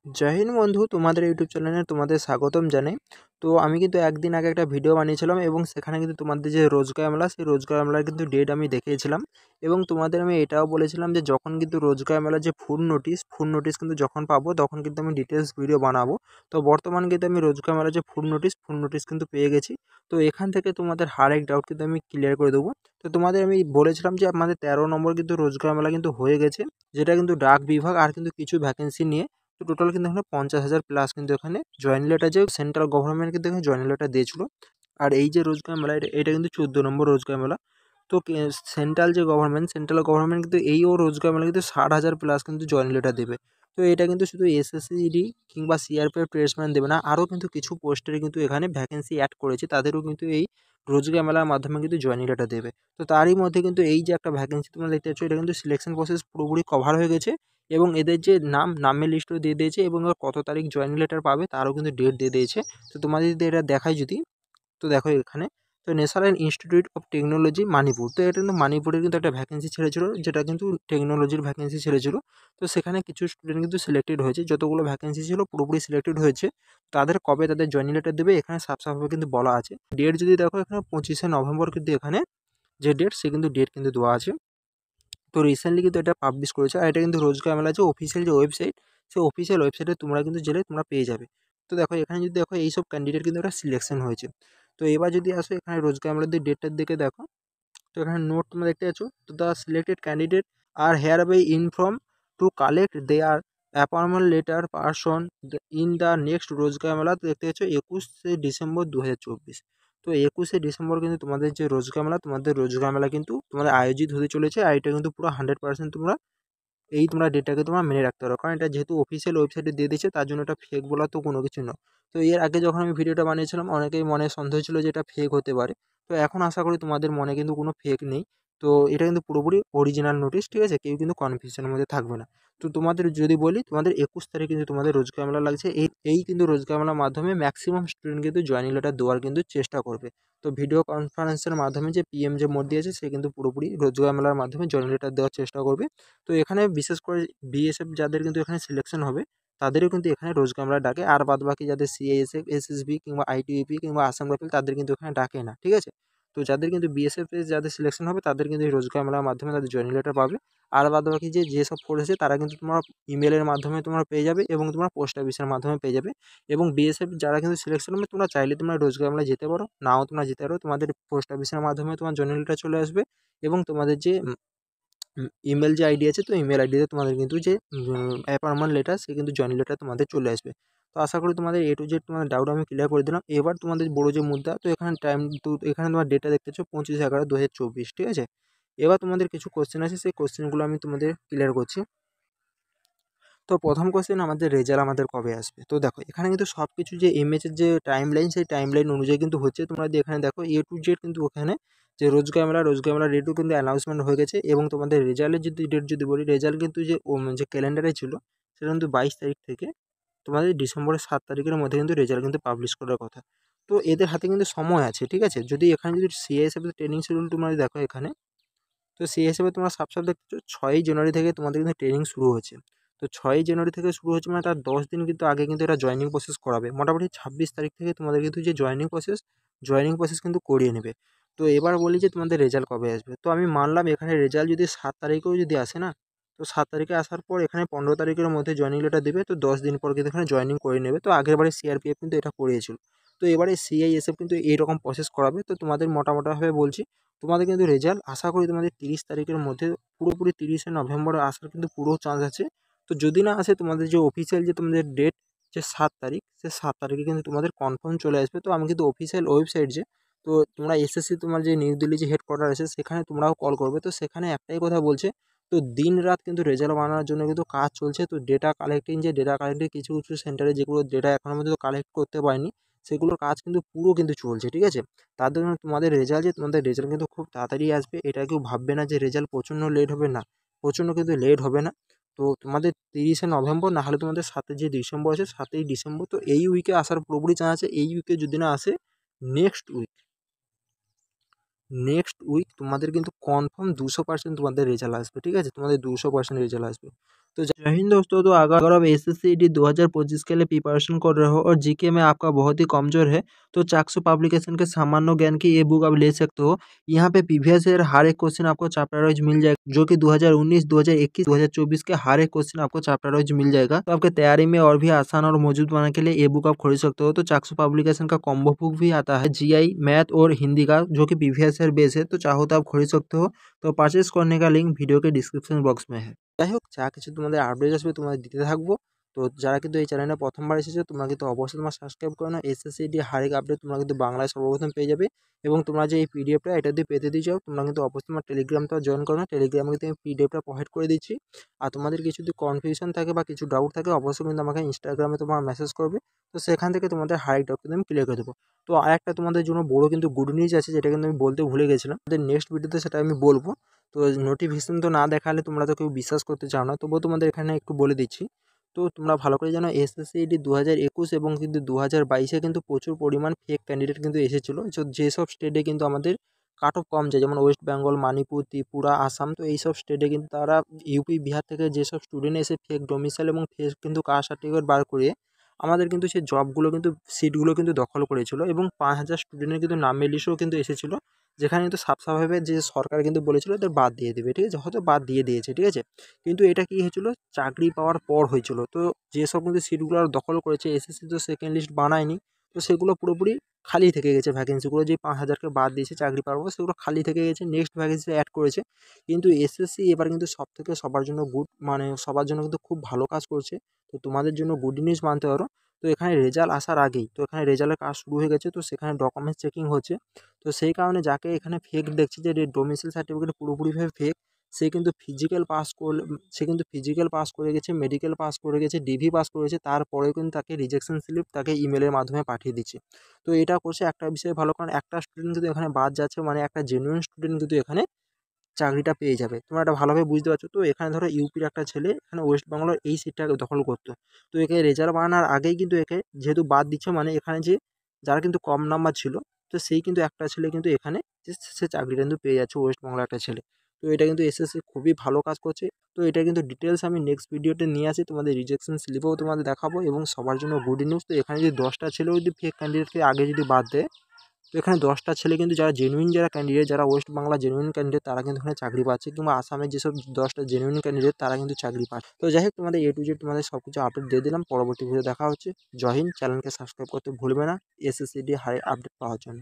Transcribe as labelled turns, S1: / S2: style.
S1: জয় হিন্দ বন্ধু, তোমাদের ইউটিউব চ্যানেলে তোমাদের স্বাগতম জানাই। তো আমি কিন্তু একদিন আগে একটা ভিডিও বানিয়েছিলাম এবং সেখানে কিন্তু তোমাদের যে রোজগার মেলা, সেই রোজগার মেলার কিন্তু ডেট আমি দেখিয়েছিলাম এবং তোমাদের আমি এটাও বলেছিলাম যে যখন কিন্তু রোজগার মেলার যে ফুল নোটিশ কিন্তু যখন পাবো তখন কিন্তু আমি ডিটেলস ভিডিও বানাবো। তো বর্তমান কিন্তু আমি রোজগার মেলার যে ফুল নোটিশ কিন্তু পেয়ে গেছি। তো এখান থেকে তোমাদের হর এক ডাউট কিন্তু আমি ক্লিয়ার করে দেবো। তো তোমাদের আমি বলেছিলাম যে আমাদের 13 নম্বর কিন্তু রোজগার মেলা কিন্তু হয়ে গেছে, যেটা কিন্তু ডাক বিভাগ আর কিন্তু কিছু ভ্যাকেন্সি নিয়ে। তো টোটাল কিন্তু এখানে 50,000 প্লাস কিন্তু এখানে জয়েনিং লেটার, যে সেন্ট্রাল গভর্নমেন্ট কিন্তু এখানে জয়েনিং লেটার দিয়েছিল। আর এই যে রোজগার মেলা, এটা কিন্তু 14 নম্বর রোজগার মেলা। তো সেন্ট্রাল গভর্নমেন্ট কিন্তু ও রোজগার মেলা কিন্তু 60,000 প্লাস কিন্তু জয়েনিং লেটার দেবে। তো এটা কিন্তু শুধু এসএসসিডি কিংবা সিআরপিএফ ট্রেডসম্যান দেবে না, আরও কিন্তু কিছু পোস্টের কিন্তু এখানে ভ্যাকেন্সি অ্যাড করেছে, তাদেরও কিন্তু এই রোজগার মেলার মাধ্যমে কিন্তু জয়েনিং লেটার দেবে। তো তারই মধ্যে কিন্তু এই যে একটা ভ্যাকেন্সি তোমরা দেখতে পাচ্ছ, এটা কিন্তু সিলেকশন প্রসেস পুরোপুরি কভার হয়ে গেছে এবং এদের যে নামের লিস্টও দিয়ে দিয়েছে এবং এরা কত তারিখ জয়েনিং লেটার পাবে তারও কিন্তু ডেট দিয়ে দিয়েছে। তো তোমাদের যদি এটা দেখায় যদি, তো দেখো এখানে, তো national institute of technology Manipur, তো এটা কিন্তু মানিপুরের কিন্তু একটা ভ্যাকেন্সি ছেড়েছিল, যেটা কিন্তু টেকনোলজির ভ্যাকেন্সি ছেড়েছিল। তো সেখানে কিছু স্টুডেন্ট কিন্তু সিলেক্টেড হয়েছে, যতগুলো ভ্যাকেন্সি ছিল পুরোপুরি সিলেক্টেড হয়েছে। তাদের কবে তাদের জয়েনিং লেটার দেবে এখানে সাফসাফভাবে কিন্তু বলা আছে। ডেট যদি দেখো এখানে 25শে নভেম্বর কিন্তু এখানে যে ডেট, সে কিন্তু ডেট কিন্তু দেওয়া আছে। তো রিসেন্টলি কিন্তু এটা পাবলিশ করেছে, আর এটা কিন্তু রোজগার মেলা যে অফিসিয়াল যে ওয়েবসাইট, সেই অফিসিয়াল ওয়েবসাইটে তোমরা কিন্তু গেলে তোমরা পেয়ে যাবে। তো দেখো এখানে যদি দেখো এইসব ক্যান্ডিডেট কিন্তু একটা সিলেকশন হয়েছে। তো এবার যদি আসো এখানে রোজগার মেলার ডেটটার দিকে দেখো, তো এখানে নোট তোমরা দেখতে পাচ্ছ, তো the selected candidate are hereby inform to collect their appointment letter person in the next Rozgar Mela. তো দেখতে পাচ্ছ 21শে ডিসেম্বর 2024। তো 21শে ডিসেম্বর কিন্তু তোমাদের যে রোজগার মেলা, তোমাদের রোজগার মেলা কিন্তু তোমাদের আয়োজিত হতে চলেছে, আর এটা কিন্তু পুরো 100% তোমরা তোমরা ডেটাকে তোমরা মেনে রাখতে পারো, কারণ এটা যেহেতু অফিসিয়াল ওয়েবসাইটে দিয়ে দিচ্ছে, তার জন্য এটা ফেক বলা তো কোনো কিছু নয়। তো এর আগে যখন আমি ভিডিওটা বানিয়েছিলাম অনেকেই মনে সন্দেহ ছিল যে এটা ফেক হতে পারে। তো এখন আশা করি তোমাদের মনে কিন্তু কোনো ফেক নেই। তো এটা কিন্তু পুরোপুরি অরিজিনাল নোটিশ, ঠিক আছে? কেউ কিন্তু কনফিউশনের মধ্যে থাকবে না। তো তোমাদের যদি বলি, তোমাদের 21 তারিখ কিন্তু তোমাদের রোজগার মেলা লাগছে। এই কিন্তু রোজগার মেলার মাধ্যমে ম্যাক্সিমাম স্টুডেন্ট কিন্তু জয়েনিং লেটার দেওয়ার কিন্তু চেষ্টা করবে। তো ভিডিও কনফারেন্সের মাধ্যমে যে পিএম যে মোড দিয়েছে, সে কিন্তু পুরোপুরি রোজগার মেলার মাধ্যমে জয়েনিং লেটার দেওয়ার চেষ্টা করবে। তো এখানে বিশেষ করে বিএসএফ যাদের কিন্তু এখানে সিলেকশন হবে, তাদেরও কিন্তু এখানে রোজগার মেলা ডাকে, আর বাদ বাকি যাদের সিআইএসএফ, এসএসবি কিংবা আইটিবিপি কিংবা আসাম রাইফেল, তাদের কিন্তু এখানে ডাকে না, ঠিক আছে? তো যাদের কিন্তু বিএসএফ এ যাদের সিলেকশন হবে, তাদের কিন্তু এই রোজগার মেলার মাধ্যমে তাদের জয়েনিং লেটার পাবে। আর বাদ বাকি যেসব ফোর্স আছে, তারা কিন্তু তোমার ইমেলের মাধ্যমে তোমরা পেয়ে যাবে এবং তোমরা পোস্ট অফিসের মাধ্যমে পেয়ে যাবে। এবং বিএসএফ যারা কিন্তু সিলেকশন হবে, তোমরা চাইলে তোমরা রোজগার মেলায় যেতে পারো, নাও তোমরা যেতে পারো, তোমাদের পোস্ট অফিসের মাধ্যমে তোমার জয়েনিং লেটার চলে আসবে। এবং তোমাদের যে ইমেল যে আইডি আছে, তো ইমেল আইডিতে তোমাদের কিন্তু যে অ্যাপয়েন্টমেন্ট লেটার, সে কিন্তু জয়েনিং লেটার তোমাদের চলে আসবে। তো আশা করি তোমাদের এ টু জেড তোমাদের ডাউট আমি ক্লিয়ার করে দিলাম। এবার তোমাদের বড় যে মুদ্রা, তো এখানে টাইম, তো এখানে তোমার ডেটা দেখতেছো 25/11/2024, ঠিক আছে? এবার তোমাদের কিছু কোশ্চেন আছে, সেই কোশ্চেনগুলো আমি তোমাদের ক্লিয়ার করছি। তো প্রথম কোশ্চেন, আমাদের রেজাল্ট আমাদের কবে আসবে? তো দেখো এখানে কিন্তু সব কিছু যে এমএচের যে টাইম লাইন, সেই টাইম লাইন অনুযায়ী কিন্তু হচ্ছে। তোমরা যদি এখানে দেখো এ টু জেড কিন্তু ওখানে যে রোজগার মেলা ডেটও কিন্তু অ্যানাউন্সমেন্ট হয়ে গেছে। এবং তোমাদের রেজাল্টের যদি ডেট যদি বলি, রেজাল্ট কিন্তু যে ক্যালেন্ডারে ছিল, সেটা কিন্তু 22 তারিখ থেকে তোমাদের ডিসেম্বরের 7 তারিখের মধ্যে কিন্তু রেজাল্ট কিন্তু পাবলিশ করার কথা। তো এদের হাতে কিন্তু সময় আছে, ঠিক আছে? যদি এখানে যদি সিআইএসএফ ট্রেনিং শিডিউল তোমরা দেখো এখানে, তো সেই হিসেবে তোমরা সাবসাব দেখতেছো 6ই জানুয়ারি থেকে তোমাদের কিন্তু ট্রেনিং শুরু হচ্ছে। তো 6ই জানুয়ারি থেকে শুরু হচ্ছে মানে তার 10 দিন কিন্তু আগে কিন্তু এরা জয়েনিং প্রসেস করাবে। মোটামুটি 26 তারিখ থেকে তোমাদের কিন্তু যে জয়েনিং প্রসেস কিন্তু করিয়ে নেবে। তো এবার বলি যে তোমাদের রেজাল্ট কবে আসবে? তো আমি মানলাম এখানে রেজাল্ট যদি 7 তারিখেও যদি আসে না, তো 7 তারিখে আসার পর এখানে 15 তারিখের মধ্যে জয়েনিং লেটার দেবে। তো 10 দিন পর কিন্তু এখানে জয়েনিং করে নেবে। তো আগেরবারে সিআরপিএফ কিন্তু এটা করিয়েছিল। তো এবারে সিআইএসএফ কিন্তু এইরকম প্রসেস করাবে। তো তোমাদের মোটামোটাভাবে বলছি, তোমাদের কিন্তু রেজাল্ট আশা করি তোমাদের 30 তারিখের মধ্যে, পুরোপুরি 30শে নভেম্বরে আসার কিন্তু পুরো চান্স আছে। তো যদি না আসে, তোমাদের যে অফিসিয়াল যে তোমাদের ডেট, যে 7 তারিখ, সে 7 তারিখে কিন্তু তোমাদের কনফার্ম চলে আসবে। তো আমি কিন্তু অফিসিয়াল ওয়েবসাইট যে, তো তোমরা এসএসসি তোমার যে নিউ দিল্লি যে হেডকোয়ার্টার আছে, সেখানে তোমরাও কল করবে। তো সেখানে একটাই কথা বলছে, তো দিন রাত কিন্তু রেজাল্ট বানানোর জন্য কিন্তু কাজ চলছে। তো ডেটা কালেক্টিং কিছু কিছু সেন্টারে যেগুলো ডেটা এখনো পর্যন্ত কালেক্ট করতে পারেনি, সেগুলোর কাজ কিন্তু পুরো কিন্তু চলছে, ঠিক আছে? তার জন্য তোমাদের রেজাল্ট কিন্তু খুব তাড়াতাড়ি আসবে। এটা কেউ ভাববে না যে রেজাল্ট প্রচণ্ড লেট হবে, না, প্রচণ্ড কিন্তু লেট হবে না। তো তোমাদের 30শে নভেম্বর, না হলে তোমাদের 7ই ডিসেম্বর আছে, 7ই ডিসেম্বর, তো এই উইকে আসার পুরোপুরি চান্স আছে। এই উইকে যদি না আসে, নেক্সট উইক নেক্সট উইক তোমাদের কিন্তু কনফার্ম 200% তোমাদের রেজাল্ট আসবে, ঠিক আছে? তোমাদের 200% রেজাল্ট আসবে। তো तो जय हिंद दोस्तों। तो अगर आप एसएससी 2025 के लिए प्रिपरेशन कर रहे हो और जीके में आपका बहुत ही कमज़ोर है, तो चाक्षु पब्लिकेशन के सामान्य ज्ञान की ये बुक आप ले सकते हो। यहाँ पे प्रीवियस ईयर हर एक क्वेश्चन आपको चैप्टर वाइज मिल जाएगा, जो कि 2019, 2021, 2024 के हर एक क्वेश्चन आपको चैप्टर वाइज मिल जाएगा। तो आपके तैयारी में और भी आसान और मौजूद बनाने के लिए ये बुक आप खरीद सकते हो। तो चाक्षु पब्लिकेशन का कॉम्बो बुक भी आता है, जीआई, मैथ और हिंदी का, जो कि प्रीवियस ईयर बेस है। तो चाहो तो आप खरीद सकते हो। तो परचेस करने का लिंक वीडियो के डिस्क्रिप्शन बॉक्स में है। যাই হোক, যা কিছু তোমাদের আপডেট আসবে তোমাদের দিতে থাকবো। তো যারা কিন্তু এই চ্যানেলে প্রথমবার এসেছো, তোমরা কিন্তু অবশ্যই তোমার সাবস্ক্রাইব করে নাও। এসএসসি হারেক আপডেট তোমরা কিন্তু বাংলায় সর্বপ্রথম পেয়ে যাবে। এবং তোমরা যে এই পিডিএফটা এটা দিয়ে পেতে দিয়ে যাও, তোমরা কিন্তু অবশ্যই তোমার টেলিগ্রামটা জয়েন করো না। টেলিগ্রামে কিন্তু আমি পিডিএফটা প্রোভাইড করে দিচ্ছি। আর তোমাদের কিছু যদি কনফিউশন থাকে বা কিছু ডাউট থাকে, অবশ্যই কিন্তু আমাকে ইনস্টাগ্রামে তোমার মেসেজ করবে। তো সেখান থেকে তোমাদের হারেক ডাউট কিন্তু আমি ক্লিয়ার করে দেবো। তো আর একটা তোমাদের জন্য বড় কিন্তু গুড নিউজ আছে, যেটা কিন্তু আমি বলতে ভুলে গেছিলাম। আমাদের নেক্সট ভিডিওতে সেটা আমি বলবো। তো নোটিফিকেশন তো না দেখালে তোমরা তো কেউ বিশ্বাস করতে চাও না, তবুও তোমাদের এখানে একটু বলে দিচ্ছি। তো তোমরা ভালো করে জানো, এসএসসি 2021 এবং কিন্তু 2022-এ কিন্তু প্রচুর পরিমাণ ফেক ক্যান্ডিডেট কিন্তু এসেছিলো। যেসব স্টেটে কিন্তু আমাদের কাট অফ কম যায়, যেমন ওয়েস্ট বেঙ্গল, মণিপুর, ত্রিপুরা, আসাম। তো এইসব স্টেটে কিন্তু তারা ইউপি, বিহার থেকে যেসব স্টুডেন্ট এসে ফেক ডোমিসাইল এবং ফেক কিন্তু কাস্ট সার্টিফিকেট বার করে আমাদের কিন্তু সেই জবগুলো কিন্তু সিটগুলো কিন্তু দখল করেছিল। এবং 5,000 স্টুডেন্টের কিন্তু নাম লিস্টও কিন্তু এসেছিলো, যেখানে কিন্তু সাফ যে সরকার কিন্তু বলেছিল এদের বাদ দিয়ে দেবে, ঠিক আছে? হয়তো বাদ দিয়ে দিয়েছে, ঠিক আছে? কিন্তু এটা কি হয়েছিল, চাকরি পাওয়ার পর হয়েছিল। তো যেসব কিন্তু সিটগুলো আর দখল করেছে, এসএসসি তো সেকেন্ড লিস্ট বানায়নি। তো সেগুলো পুরোপুরি খালি থেকে গেছে ভ্যাকেন্সিগুলো, যে 5,000কে বাদ দিয়েছে চাকরি পাওয়ার পর, সেগুলো খালি থেকে গেছে। নেক্সট ভ্যাকেন্সি অ্যাড করেছে। কিন্তু এসএসসি এবার কিন্তু সবথেকে সবার জন্য গুড, মানে সবার জন্য কিন্তু খুব ভালো কাজ করছে। তো তোমাদের জন্য গুড নিউজ মানতে পারো। তো এখানে রেজাল্ট আসার আগেই তো এখানে রেজাল্টের কাজ শুরু হয়ে গেছে। তো সেখানে ডকুমেন্টস চেকিং হচ্ছে। তো সেই কারণে যাকে এখানে ফেক দেখছে, যে ডোমিসাইল সার্টিফিকেট পুরোপুরিভাবে ফেক, সে কিন্তু ফিজিক্যাল পাস করে গেছে, মেডিকেল পাস করে গেছে, ডিভি পাস করেছে, তারপরেও কিন্তু তাকে রিজেকশন স্লিপ তাকে ইমেলের মাধ্যমে পাঠিয়ে দিচ্ছে। তো এটা করছে একটা বিষয়ে ভালো, কারণ একটা স্টুডেন্ট কিন্তু এখানে বাদ যাচ্ছে, মানে একটা জেনুইন স্টুডেন্ট কিন্তু এখানে চাকরিটা পেয়ে যাবে। তোমরা এটা ভালোভাবে বুঝতে পারছো। তো এখানে ধরো ইউপির একটা ছেলে এখানে ওয়েস্ট বেঙ্গলের এই সিটটা দখল করতো। তো একে রেজাল্ট বানানোর আগেই কিন্তু একে যেহেতু বাদ দিচ্ছে, মানে এখানে যে যারা কিন্তু কম নাম্বার ছিল, তো সেই কিন্তু একটা ছেলে কিন্তু এখানে সে চাকরিটা কিন্তু পেয়ে যাচ্ছে, ওয়েস্ট বেঙ্গলের একটা ছেলে। তো এটা কিন্তু এসএসসি খুবই ভালো কাজ করছে। তো এটা কিন্তু ডিটেলস আমি নেক্সট ভিডিওতে নিয়ে আসি, তোমাদের রিজেকশন স্লিপও তোমাদের দেখাবো এবং সবার জন্য গুড নিউজ। তো এখানে যদি 10টা ছেলেও যদি ফেক ক্যান্ডিডেটকে আগে যদি বাদ দেয়, তো এখানে 10টা ছেলে কিন্তু যারা জেনুইন, যারা ক্যান্ডিডেট, যারা ওয়েস্ট বাংলা জেনুইন ক্যান্ডিডেট, তারা কিন্তু এখানে চাকরি পাচ্ছে। কিংবা আসামের যেসব 10টা জেনুইন ক্যান্ডিডেট, তারা কিন্তু চাকরি পাচ্ছে। তো যাই হোক, তোমাদের এ টু জেড তোমাদের সব কিছু আপডেট দিয়ে দিলাম। পরবর্তী ভিডিও দেখা হচ্ছে। জয় হিন্দ। চ্যানেলকে সাবস্ক্রাইব করতে ভুলবে না এসএসসি হাই আপডেট পাওয়ার জন্য।